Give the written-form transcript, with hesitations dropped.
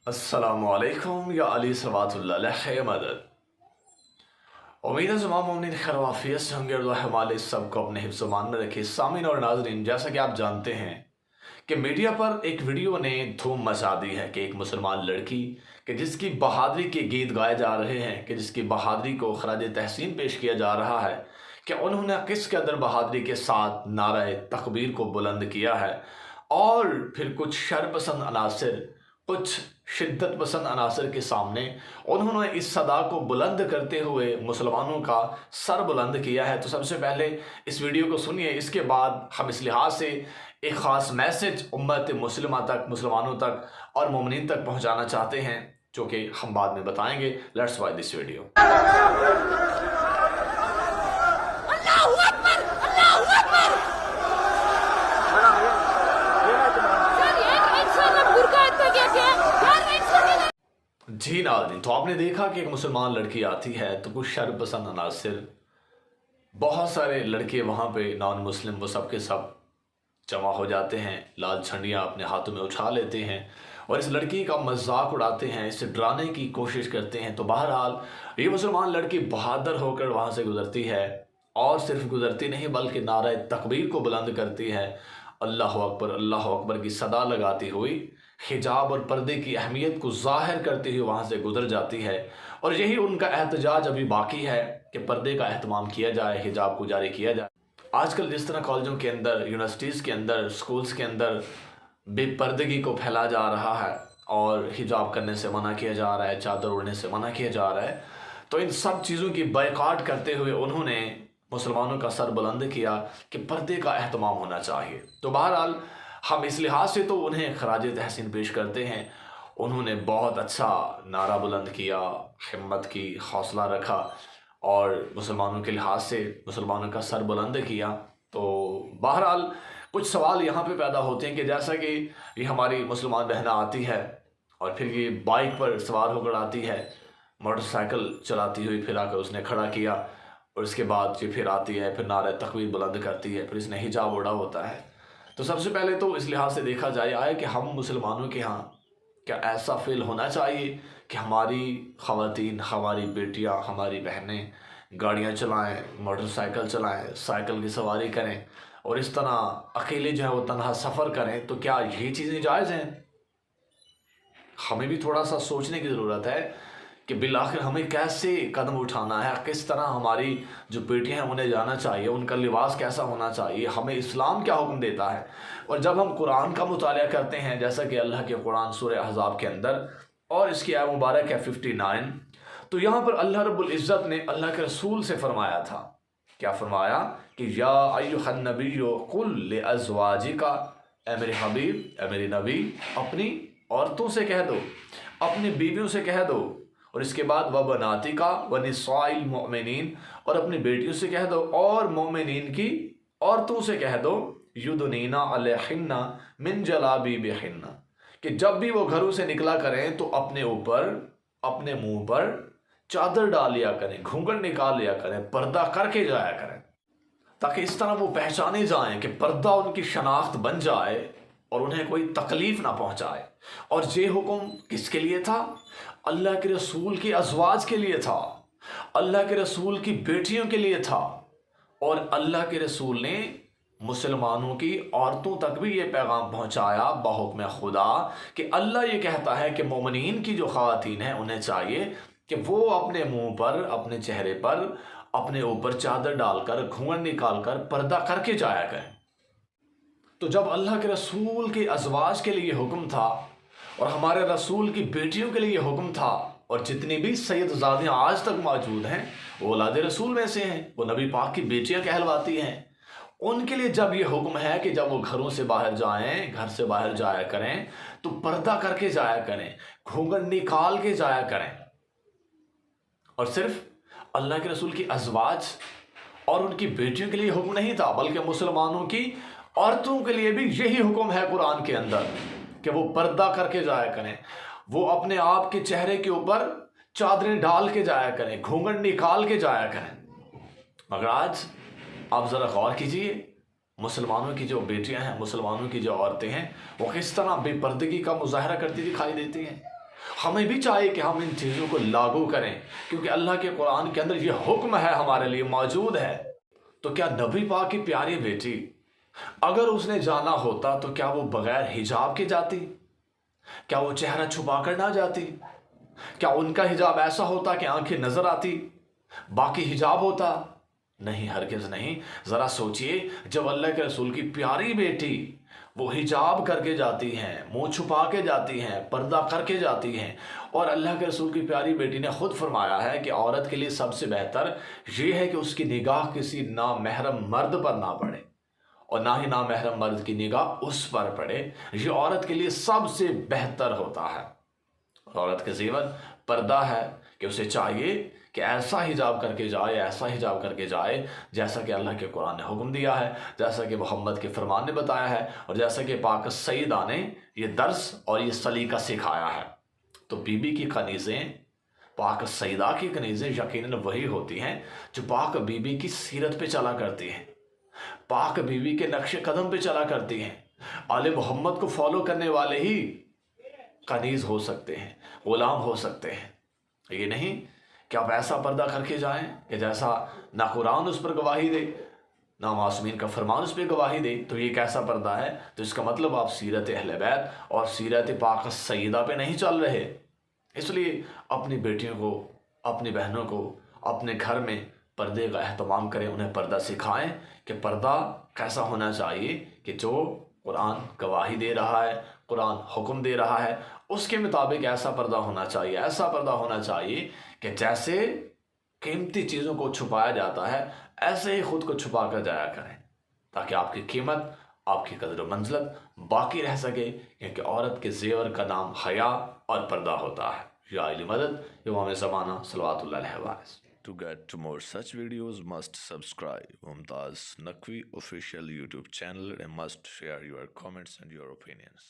अस्सलामुअलैकुम या अली सलावतुल्लाह अलैहि मदद। उम्मीद है तमाम मोमिनीन खैर वाफियत से होंगे और दुआ है हमारे सबको अपने हिफ्ज़ व मान में रखे। सामीन और नाज़रीन, जैसा कि आप जानते हैं कि मीडिया पर एक वीडियो ने धूम मचा दी है कि एक मुसलमान लड़की कि जिसकी बहादुरी के गीत गाए जा रहे हैं, कि जिसकी बहादुरी को खराज तहसीन पेश किया जा रहा है कि उन्होंने किस कदर बहादुरी के साथ नारे तकबीर को बुलंद किया है। और फिर कुछ शरपसंद अनासर, कुछ शिद्दत पसंद अनासर के सामने उन्होंने इस सदा को बुलंद करते हुए मुसलमानों का सर बुलंद किया है। तो सबसे पहले इस वीडियो को सुनिए, इसके बाद हम इस लिहाज से एक ख़ास मैसेज उम्मत मुस्लिमा तक, मुसलमानों तक और मोमिनीन तक पहुंचाना चाहते हैं, जो कि हम बाद में बताएंगे। Let's watch this video. जी नाज़रीन, तो आपने देखा कि एक मुसलमान लड़की आती है तो कुछ शर्पसंद अनासर, बहुत सारे लड़के वहाँ पे नॉन मुस्लिम, वो सब के सब जमा हो जाते हैं, लाल झंडियाँ अपने हाथों में उठा लेते हैं और इस लड़की का मजाक उड़ाते हैं, इसे डराने की कोशिश करते हैं। तो बहरहाल ये मुसलमान लड़की बहादुर होकर वहाँ से गुजरती है और सिर्फ गुजरती नहीं बल्कि नारे तकबीर को बुलंद करती है, अल्लाह अकबर की सदा लगाती हुई हिजाब और पर्दे की अहमियत को ज़ाहिर करते हुए वहाँ से गुजर जाती है। और यही उनका एहतजाज अभी बाकी है कि पर्दे का एहतमाम किया जाए, हिजाब को जारी किया जाए। आजकल जिस तरह कॉलेजों के अंदर, यूनिवर्सिटीज़ के अंदर, स्कूल्स के अंदर बेपर्दगी को फैला जा रहा है और हिजाब करने से मना किया जा रहा है, चादर ओढ़ने से मना किया जा रहा है, तो इन सब चीज़ों की बायकॉट करते हुए उन्होंने मुसलमानों का सर बुलंद किया कि पर्दे का एहतमाम होना चाहिए। तो बहरहाल हम इस लिहाज से तो उन्हें खराज तहसीन पेश करते हैं। उन्होंने बहुत अच्छा नारा बुलंद किया, हिम्मत की, हौसला रखा और मुसलमानों के लिहाज से मुसलमानों का सर बुलंद किया। तो बहरहाल कुछ सवाल यहाँ पे पैदा होते हैं कि जैसा कि ये हमारी मुसलमान बहना आती है और फिर ये बाइक पर सवार होकर आती है, मोटरसाइकिल चलाती हुई, फिर आकर उसने खड़ा किया और इसके बाद ये फिर आती है, फिर नारा तकबीर बुलंद करती है, फिर इसने हिजाब ओढ़ा होता है। तो सबसे पहले तो इस लिहाज से देखा जाए कि हम मुसलमानों के यहाँ क्या ऐसा फील होना चाहिए कि हमारी ख़वातीन, हमारी बेटियाँ, हमारी बहनें गाड़ियाँ चलाएं, मोटरसाइकिल चलाएं, साइकिल की सवारी करें और इस तरह अकेले जो है वो तन्हा सफ़र करें? तो क्या ये चीज़ें जायज़ हैं? हमें भी थोड़ा सा सोचने की ज़रूरत है कि बिलाखिर हमें कैसे कदम उठाना है, किस तरह हमारी जो बेटियां हैं उन्हें जाना चाहिए, उनका लिबास कैसा होना चाहिए, हमें इस्लाम क्या हुक्म देता है। और जब हम कुरान का मुताला करते हैं, जैसा कि अल्लाह के कुरान सूरह अहज़ाब के अंदर और इसकी आयत मुबारक है 59, तो यहाँ पर अल्लाह रब्बुल इज़्ज़त ने अल्लाह के रसूल से फरमाया था, क्या फरमाया कि या अय्युहन नबिय्यु कुल लिअज़वाजिका, ए मेरे हबीब, ए मेरे नबी, अपनी औरतों से कह दो, अपनी बीवियों से कह दो, और इसके बाद व बनातिका व निसाइल मोमिनीन, और अपनी बेटियों से कह दो और मोमिनीन की औरतों से कह दो, युदनीना अलैहिन्ना मिन जलाबिबिहिन्ना, कि जब भी वो घरों से निकला करें तो अपने ऊपर, अपने मुंह पर चादर डाल लिया करें, घूंघट निकाल लिया करें, पर्दा करके जाया करें, ताकि इस तरह वो पहचाने जाएं कि पर्दा उनकी शनाख्त बन जाए और उन्हें कोई तकलीफ ना पहुंचाए। और ये हुक्म किसके लिए था? अल्लाह के रसूल की अज़वाज के लिए था, अल्लाह के रसूल की बेटियों के लिए था। और अल्लाह के रसूल ने मुसलमानों की औरतों तक भी ये पैगाम पहुंचाया बहुक्म खुदा कि अल्लाह ये कहता है कि मोमिनीन की जो ख़वातीन हैं उन्हें चाहिए कि वो अपने मुंह पर, अपने चेहरे पर, अपने ऊपर चादर डालकर, घूंघट निकालकर पर्दा करके जाया करें। तो जब अल्लाह के रसूल के अज़वाज के लिए हुक्म था और हमारे रसूल की बेटियों के लिए हुक्म था, और जितनी भी सैयदज़ादियाँ आज तक मौजूद हैं वो औलाद रसूल में से हैं, वो नबी पाक की बेटियाँ कहलवाती हैं, उनके लिए जब ये हुक्म है कि जब वो घरों से बाहर जाएं, घर से बाहर जाया करें तो पर्दा करके जाया करें, घूंघट निकाल के जाया करें। और सिर्फ अल्लाह के रसूल की अज़वाज और उनकी बेटियों के लिए हुक्म नहीं था, बल्कि मुसलमानों की औरतों के लिए भी यही हुक्म है कुरान के अंदर कि वो पर्दा करके जाया करें, वो अपने आप के चेहरे के ऊपर चादरें डाल के जाया करें, घूंघट निकाल के जाया करें। मगर आज आप ज़रा गौर कीजिए, मुसलमानों की जो बेटियां हैं, मुसलमानों की जो औरतें हैं, वो किस तरह बेपर्दगी का मुजाहरा करती दिखाई देती हैं। हमें भी चाहिए कि हम इन चीज़ों को लागू करें, क्योंकि अल्लाह के कुरान के अंदर ये हुक्म है, हमारे लिए मौजूद है। तो क्या नबी पाक की प्यारी बेटी, अगर उसने जाना होता तो क्या वो बगैर हिजाब के जाती? क्या वो चेहरा छुपा कर ना जाती? क्या उनका हिजाब ऐसा होता कि आंखें नजर आती, बाकी हिजाब होता? नहीं, हरगिज़ नहीं। ज़रा सोचिए, जब अल्लाह के रसूल की प्यारी बेटी वो हिजाब करके जाती हैं, मुंह छुपा के जाती हैं, पर्दा करके जाती हैं, और अल्लाह के रसूल की प्यारी बेटी ने खुद फरमाया है कि औरत के लिए सबसे बेहतर ये है कि उसकी निगाह किसी नामहरम मर्द पर ना पड़े, और ना ही नामहरम मर्द की निगाह उस पर पड़े। ये औरत के लिए सबसे बेहतर होता है। औरत के जीवन पर्दा है कि उसे चाहिए कि ऐसा हिजाब करके जाए, ऐसा हिजाब करके जाए जैसा कि अल्लाह के कुरान ने हुक्म दिया है, जैसा कि मोहम्मद के फरमान ने बताया है, और जैसा कि पाक सईदा ने ये दर्स और ये सलीका सिखाया है। तो बीबी की कनीज़ें, पाक सईदा की कनीज़ें यकीनन वही होती हैं जो पाक बीबी की सीरत पे चला करती हैं, पाक बीबी के नक्शे कदम पे चला करती हैं। आले मोहम्मद को फॉलो करने वाले ही कनीज़ हो सकते हैं, ग़ुलाम हो सकते हैं। ये नहीं कि आप ऐसा पर्दा करके जाएं कि जैसा ना कुरान उस पर गवाही दे, ना मासूमीन का फरमान उस पर गवाही दे। तो ये कैसा पर्दा है? तो इसका मतलब आप सीरत अहले बैत और सीरत पाक सईदा पे नहीं चल रहे। इसलिए अपनी बेटियों को, अपनी बहनों को अपने घर में पर्दे का एहतमाम करें, उन्हें पर्दा सिखाएं कि पर्दा कैसा होना चाहिए, कि जो कुरान गवाही दे रहा है, कुरान हुक्म दे रहा है, उसके मुताबिक ऐसा पर्दा होना चाहिए। ऐसा पर्दा होना चाहिए कि जैसे कीमती चीज़ों को छुपाया जाता है, ऐसे ही खुद को छुपा कर जाया करें, ताकि आपकी कीमत, आपकी कदर व मंज़लत बाकी रह सके, क्योंकि औरत के ज़ेवर का नाम हया और पर्दा होता है। या इल्म मदद इमाम ज़माना सल्लल्लाहु अलैहि वसल्लम। To get more such videos, must subscribe Mumtaz Naqvi official YouTube channel and must share your comments and your opinions.